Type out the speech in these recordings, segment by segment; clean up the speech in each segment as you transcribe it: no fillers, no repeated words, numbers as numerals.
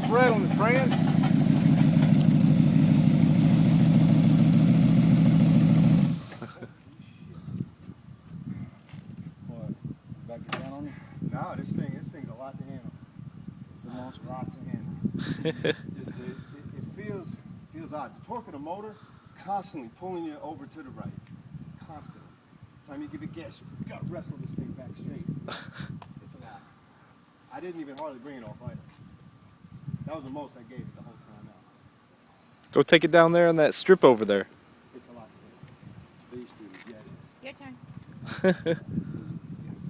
thread on the trans. What? Back it down on you? No, this thing's a lot to handle. It's a monster lot to handle. it feels odd. The torque of the motor constantly pulling you over to the right. Constantly. Time you give it gas, you gotta wrestle this thing back straight. It's a lot. I didn't even hardly bring it off either. That was the most I gave it the whole time out. Go take it down there on that strip over there. It's a lot to handle. It's beastie. Yeah, it is. Your turn.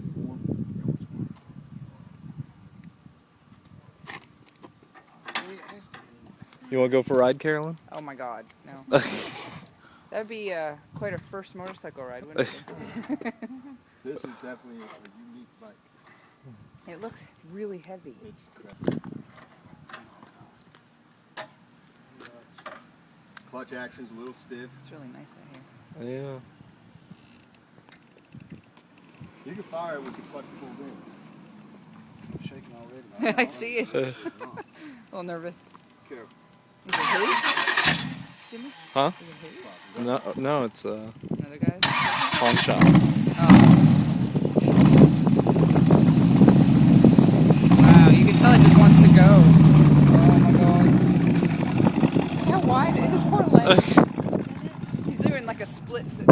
It's warm. Yeah, it's warm. You want to go for a ride, Carolyn? Oh my God, no. That'd be quite a first motorcycle ride, wouldn't it? This is definitely a unique bike. It looks really heavy. It's crap. Clutch action's a little stiff. It's really nice out here. Yeah. You can fire it with the clutch pulled in. I'm shaking already. I see it. A little nervous. Careful. Is it his? Jimmy? Huh? Is it his? No, it's Another guy's? pawn shop. Oh. Wow, you can tell it just wants to go. Oh my God. Look how wide it is. Poor leg. He's doing like a split sit.